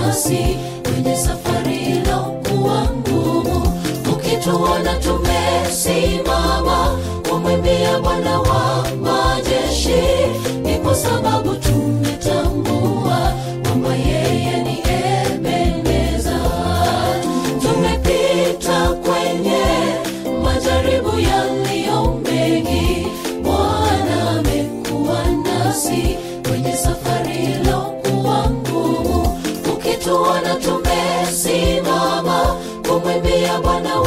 nasi kwenye safari iliyokuwa ngumu. Ukituona tumesimama kumwimbia Bwana wa majeshi, ni kwa sababu tumetambua kwamba yeye ni Ebeneza. Tumepita kwenye majaribu yaliyo mengi, Bwana amekuwa nasi kwenye safari iliyokuwa ngumu. Ukituona tumesimama kumwimbia Bwana